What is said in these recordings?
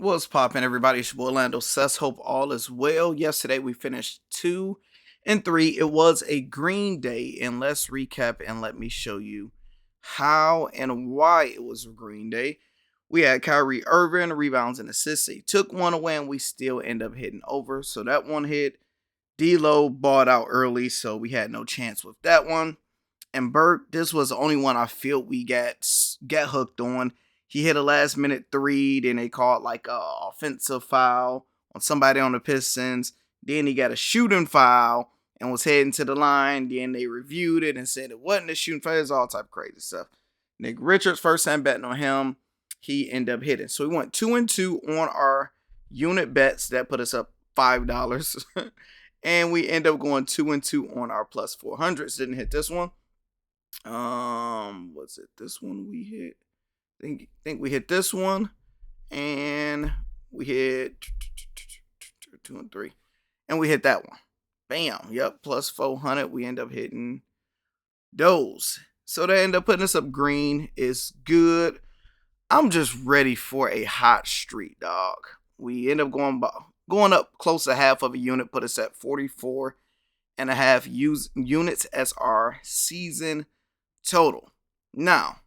What's poppin', everybody? It's your boy Randle. Hope all is well. Yesterday we finished 2-3. It was a green day, and let's recap and let me show you how and why it was a green day. We had Kyrie Irving, rebounds and assists. He took one away, and we still end up hitting over. So that one hit. D'Lo bought out early, so we had no chance with that one. And Burke, this was the only one I feel we got hooked on. He hit a last minute three, then they called like a offensive foul on somebody on the Pistons. Then he got a shooting foul and was heading to the line. Then they reviewed it and said it wasn't a shooting foul. It was all type of crazy stuff. Nick Richards, first time betting on him, he ended up hitting. So we went 2-2 on our unit bets. That put us up $5. And we end up going 2-2 on our plus 400s. Didn't hit this one. Was it this one we hit? Think we hit this one, and we hit 2 and 3, and we hit that one. Bam. Yep. Plus 400. We end up hitting those. So they end up putting us up green. Is good. I'm just ready for a hot streak, dog. We end up going up close to half of a unit. Put us at 44.5 units as our season total. Now,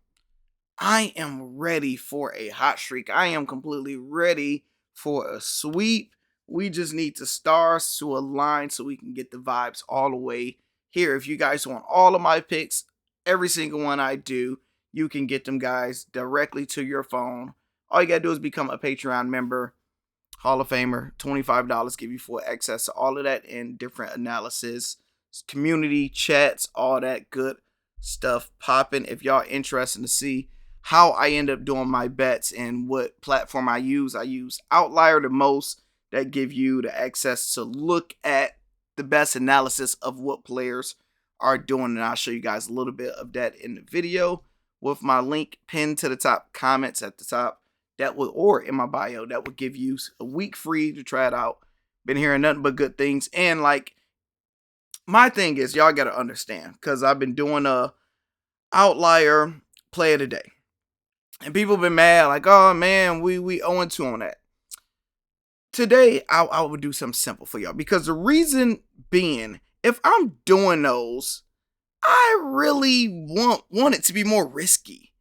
I am ready for a hot streak. I am completely ready for a sweep. We just need the stars to align so we can get the vibes all the way here. If you guys want all of my picks, every single one I do, you can get them guys directly to your phone. All you got to do is become a Patreon member, Hall of Famer, $25, give you full access to all of that and different analysis, community chats, all that good stuff popping. If y'all interested to see how I end up doing my bets and what platform I use Outlier the most. That give you the access to look at the best analysis of what players are doing, and I'll show you guys a little bit of that in the video with my link pinned to the top, comments at the top, that will, or in my bio, that will give you a week free to try it out. Been hearing nothing but good things, and like my thing is, y'all gotta understand, because I've been doing a Outlier play of the day. And people have been mad, like, oh man, we 0-2 on that. Today, I would do something simple for y'all. Because the reason being, if I'm doing those, I really want it to be more risky.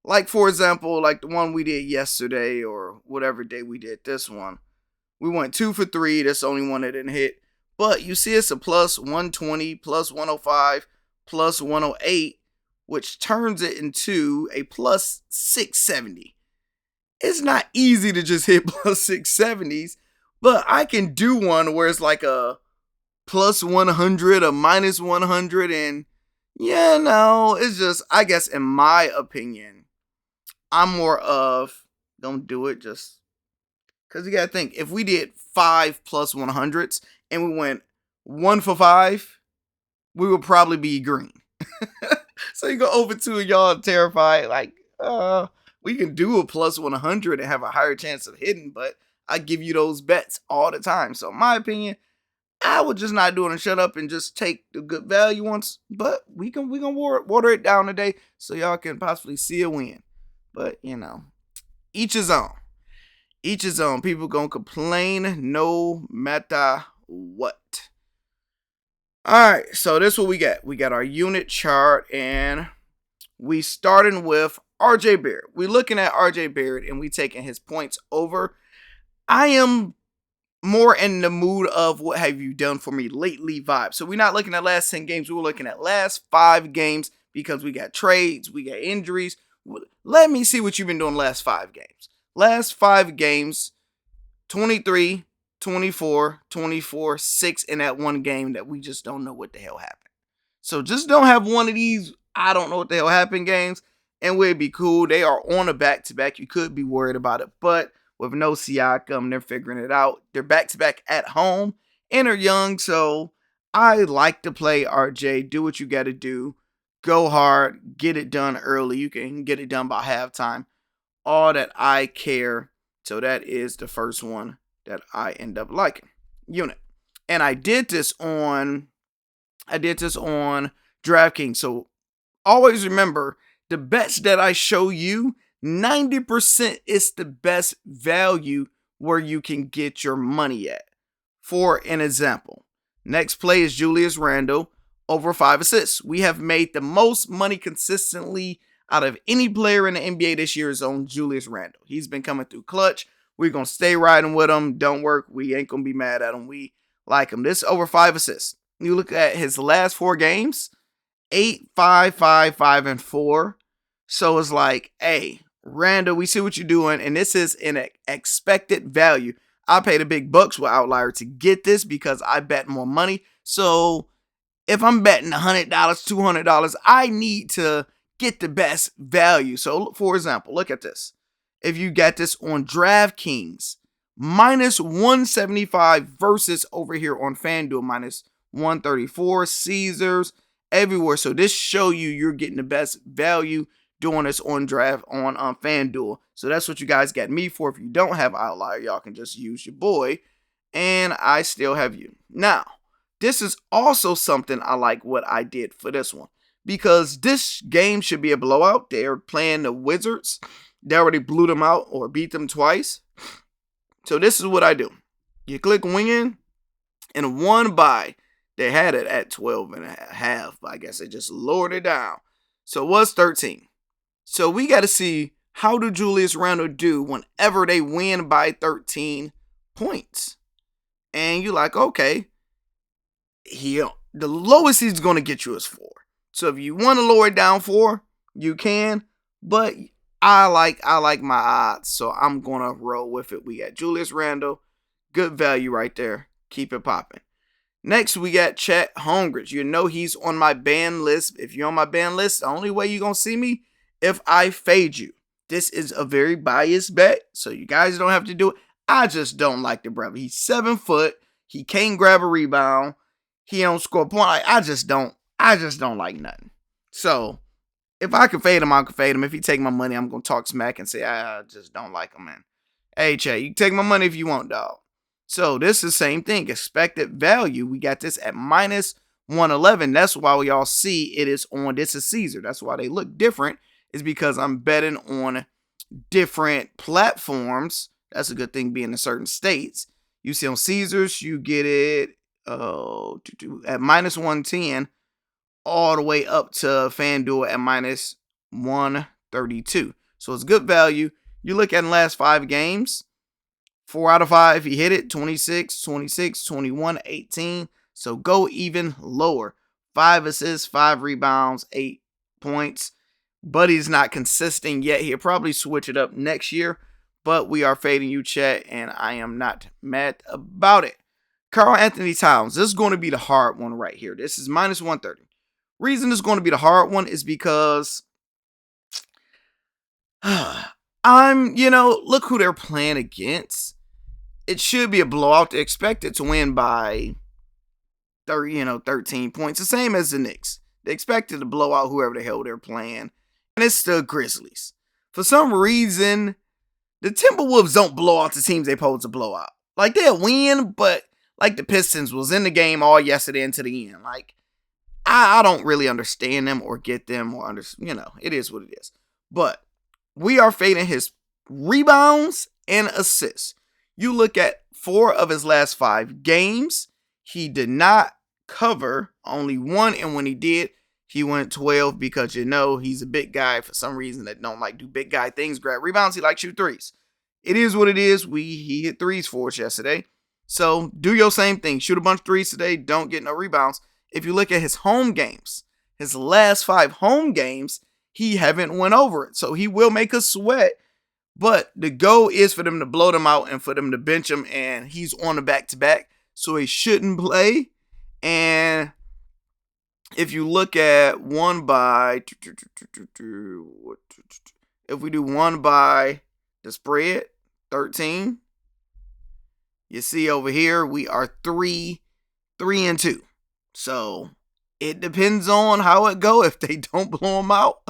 Like, for example, like the one we did yesterday, or whatever day we did this one. We went 2 for 3. That's the only one that didn't hit. But you see it's a plus 120, plus 105, plus 108. Which turns it into a plus 670. It's not easy to just hit plus 670s, but I can do one where it's like a plus 100, a minus 100, and it's just, I guess in my opinion, I'm more of, don't do it just, because you gotta think, if we did 5 plus 100s, and we went 1 for 5, we would probably be green. So you go over 2 and y'all terrified, like, we can do a plus 100 and have a higher chance of hitting, but I give you those bets all the time. So in my opinion, I would just not do it and shut up and just take the good value ones. But we gonna water it down today so y'all can possibly see a win. But each his own. Each his own. People gonna complain no matter what. Alright, so this is what we got. We got our unit chart, and we starting with RJ Barrett. We looking at RJ Barrett, and we taking his points over. I am more in the mood of what have you done for me lately vibe. So we're not looking at last 10 games. We're looking at last 5 games because we got trades, we got injuries. Let me see what you've been doing last 5 games. Last 5 games, 23, 24, 24, 6 in that one game that we just don't know what the hell happened. So just don't have one of these, I don't know what the hell happened games, and we'd be cool. They are on a back-to-back. You could be worried about it, but with no Siakam, they're figuring it out. They're back-to-back at home, and they're young, so I like to play RJ. Do what you got to do. Go hard. Get it done early. You can get it done by halftime. All that I care. So that is the first one that I end up liking. Unit. And I did this on Draftkings. So always remember, the bets that I show you, 90% is the best value where you can get your money at. For an example, next play is Julius Randle over 5 assists. We have made the most money consistently out of any player in the NBA this year is on Julius Randle. He's been coming through clutch. We're going to stay riding with him. Don't work. We ain't going to be mad at him. We like him. This over 5 assists. You look at his last 4 games, 8, 5, 5, 5, and 4. So it's like, hey, Randle, we see what you're doing. And this is an expected value. I paid the big bucks with Outlier to get this because I bet more money. So if I'm betting $100, $200, I need to get the best value. So for example, look at this. If you got this on Draftkings, minus 175 versus over here on FanDuel, minus 134, Caesars, everywhere. So this show you're getting the best value doing this on FanDuel. So that's what you guys got me for. If you don't have Outlier, y'all can just use your boy. And I still have you. Now, this is also something I like what I did for this one. Because this game should be a blowout. They're playing the Wizards. They already blew them out or beat them twice. So this is what I do. You click wing in and one buy. They had it at 12.5. I guess they just lowered it down. So it was 13. So we got to see how do Julius Randle do whenever they win by 13 points. And you're like, okay, the lowest he's going to get you is 4. So if you want to lower it down 4, you can. But I like my odds, so I'm going to roll with it. We got Julius Randle. Good value right there. Keep it popping. Next, we got Chet Holmgren. You know he's on my ban list. If you're on my ban list, the only way you're going to see me if I fade you. This is a very biased bet, so you guys don't have to do it. I just don't like the brother. He's 7 foot. He can't grab a rebound. He don't score a point. I just don't like nothing. So if I can fade him, I can fade him. If he take my money, I'm going to talk smack and say, I just don't like him, man. Hey, Chet, you can take my money if you want, dog. So this is the same thing. Expected value. We got this at minus 111. That's why we all see it is on. This is Caesar. That's why they look different. Is because I'm betting on different platforms. That's a good thing being in certain states. You see on Caesars, you get it at minus 110 all the way up to FanDuel at minus 132. So it's good value. You look at the last 5 games, 4 out of 5, he hit it, 26, 26, 21, 18. So go even lower. 5 assists, 5 rebounds, 8 points. But he's not consistent yet. He'll probably switch it up next year. But we are fading you, Chet, and I am not mad about it. Karl-Anthony Towns. This is going to be the hard one right here. This is minus 130. Reason it's going to be the hard one is because look who they're playing against. It should be a blowout. They expect it to win by 13 points. The same as the Knicks. They expected to blow out whoever the hell they're playing. And it's the Grizzlies. For some reason, the Timberwolves don't blow out the teams they supposed to blow out. Like, they'll win, but like the Pistons was in the game all yesterday into the end. Like, I don't really understand them or get them or it is what it is. But we are fading his rebounds and assists. You look at 4 of his last 5 games, he did not cover, only 1, and when he did, he went 12 because he's a big guy for some reason that don't like do big guy things, grab rebounds, he likes shoot threes. It is what it is. He hit threes for us yesterday. So do your same thing. Shoot a bunch of threes today, don't get no rebounds. If you look at his home games, his last 5 home games, he haven't went over it. So he will make us sweat. But the goal is for them to blow them out and for them to bench him. And he's on the back-to-back. So he shouldn't play. And if you look at one by, if we do one by the spread, 13, you see over here, we are 3-2. So it depends on how it go. If they don't blow them out,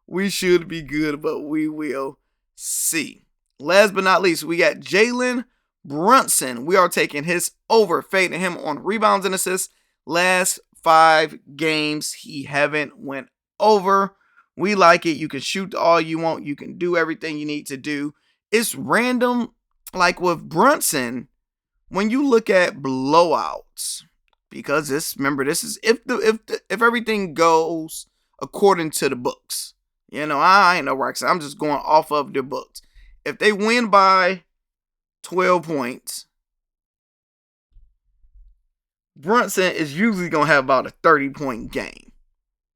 we should be good, but we will see. Last but not least, we got Jalen Brunson. We are taking his over, fading him on rebounds and assists. Last 5 games, he haven't went over. We like it. You can shoot all you want. You can do everything you need to do. it's random. Like with Brunson, when you look at blowouts, because this is if everything goes according to the books. I ain't no rock. I'm just going off of the books. If they win by 12 points, Brunson is usually going to have about a 30-point game.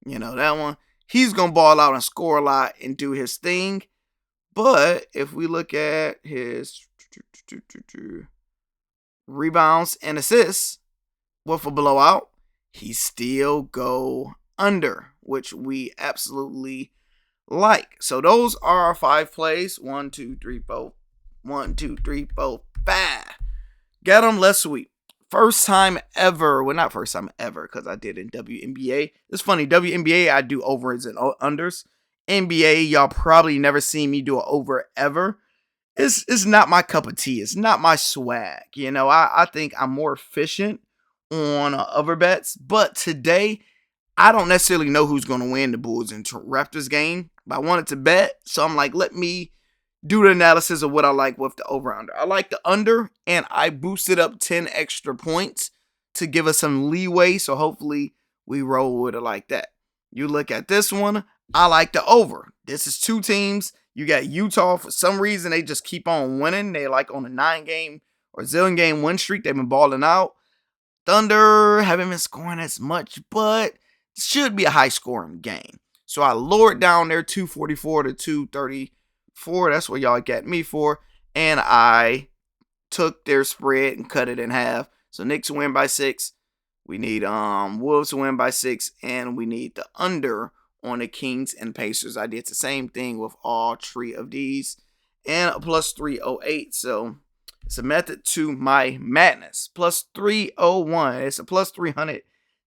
That one. He's going to ball out and score a lot and do his thing. But if we look at his rebounds and assists with a blowout, he still go under, which we absolutely like. So those are our 5 plays. 1, 2, 3, 4. 1, 2, 3, 4, 5. Get them, let's sweep. First time ever. Well, not first time ever, because I did in WNBA. It's funny, WNBA, I do overs and unders. NBA, y'all probably never seen me do an over ever. It's not my cup of tea. It's not my swag. I think I'm more efficient on over bets. But today, I don't necessarily know who's going to win the Bulls and Raptors game. But I wanted to bet. So I'm like, let me do the analysis of what I like with the over-under. I like the under, and I boosted up 10 extra points to give us some leeway. So hopefully we roll with it like that. You look at this one, I like the over. This is 2 teams. You got Utah. For some reason, they just keep on winning. They like on a 9-game or zillion-game win streak. They've been balling out. Thunder haven't been scoring as much, but it should be a high-scoring game. So I lowered down their 244 to 234. That's what y'all got me for. And I took their spread and cut it in half. So Knicks win by 6. We need Wolves to win by 6. And we need the under on the Kings and Pacers. I did the same thing with all 3 of these. And a plus 308. So it's a method to my madness. Plus 301. It's a plus 300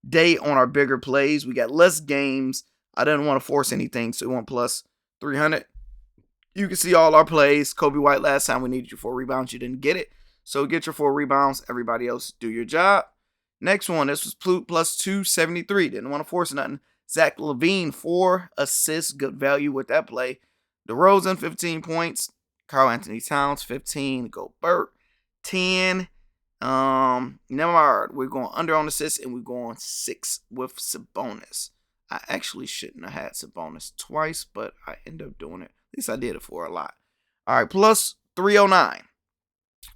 day on our bigger plays. We got less games. I didn't want to force anything, so we want plus 300. You can see all our plays. Kobe White, last time we needed you 4 rebounds. You didn't get it. So get your 4 rebounds. Everybody else, do your job. Next one, this was plus 273. Didn't want to force nothing. Zach LaVine, 4 assists. Good value with that play. DeRozan, 15 points. Karl-Anthony Towns, 15. Gobert, 10. Neymar, we're going under on assists, and we're going 6 with Sabonis. I actually shouldn't have had Sabonis twice, but I ended up doing it. At least I did it for a lot. All right, plus 309.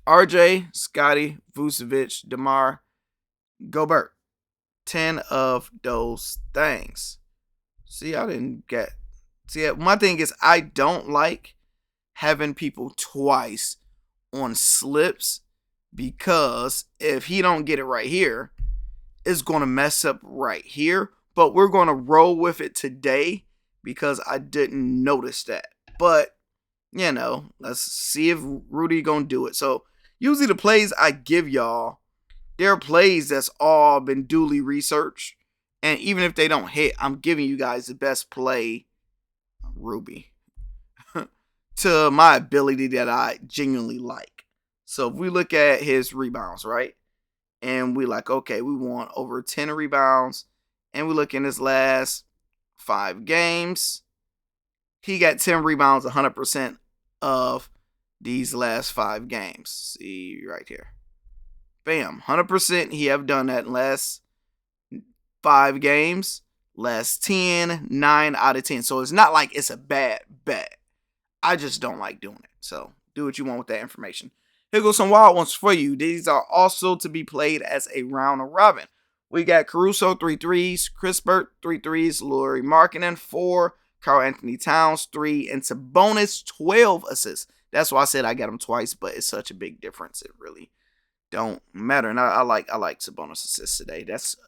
RJ, Scotty, Vucevic, DeMar, Gobert. 10 of those things. See, I didn't get... See, my thing is I don't like having people twice on slips, because if he don't get it right here, it's going to mess up right here. But we're going to roll with it today because I didn't notice that. But, let's see if Rudy going to do it. So, usually the plays I give y'all, they're plays that's all been duly researched. And even if they don't hit, I'm giving you guys the best play, Ruby, to my ability that I genuinely like. So, if we look at his rebounds, right? And we like, okay, we want over 10 rebounds. And we look in his last 5 games. He got 10 rebounds 100% of these last 5 games. See right here. Bam. 100% he have done that in last 5 games. Last 10, 9 out of 10. So it's not like it's a bad bet. I just don't like doing it. So do what you want with that information. Here goes some wild ones for you. These are also to be played as a round robin. We got Caruso, 3 threes. Chris Burt, 3 threes. Lauri Markkanen, 4. Karl-Anthony Towns, 3. And Sabonis, 12 assists. That's why I said I got him twice, but it's such a big difference. It really don't matter. And I like Sabonis assists today.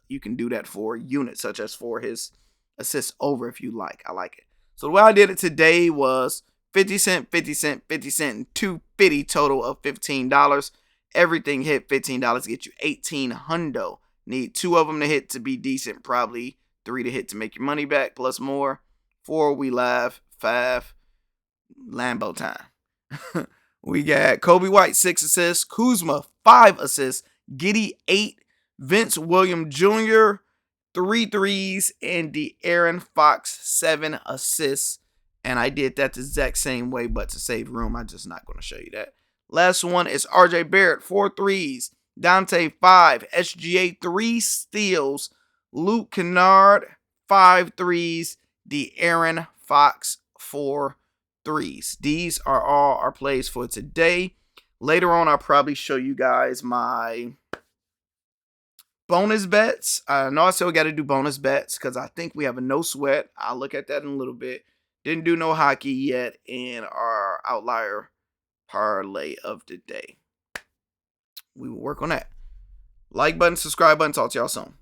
You can do that for units, such as for his assists over if you like. I like it. So the way I did it today was 50 cent, 50 cent, 50 cent, and 250 total of $15. Everything hit $15 get you 18 hundo. Need 2 of them to hit to be decent. Probably 3 to hit to make your money back, plus more. 4, we live. 5, Lambo time. We got Kobe White, 6 assists. Kuzma, 5 assists. Giddey, 8. Vince Williams Jr., 3 threes. And De'Aaron Fox, 7 assists And I did that the exact same way, but to save room, I'm just not going to show you that. Last one is RJ Barrett, 4 threes. Dante, 5. SGA, 3 steals. Luke Kennard, 5 threes. De'Aaron Fox, 4 threes. These are all our plays for today. Later on, I'll probably show you guys my bonus bets. I know I still got to do bonus bets because I think we have a no sweat. I'll look at that in a little bit. Didn't do no hockey yet in our outlier parlay of the day. We will work on that. Like button, subscribe button. Talk to y'all soon.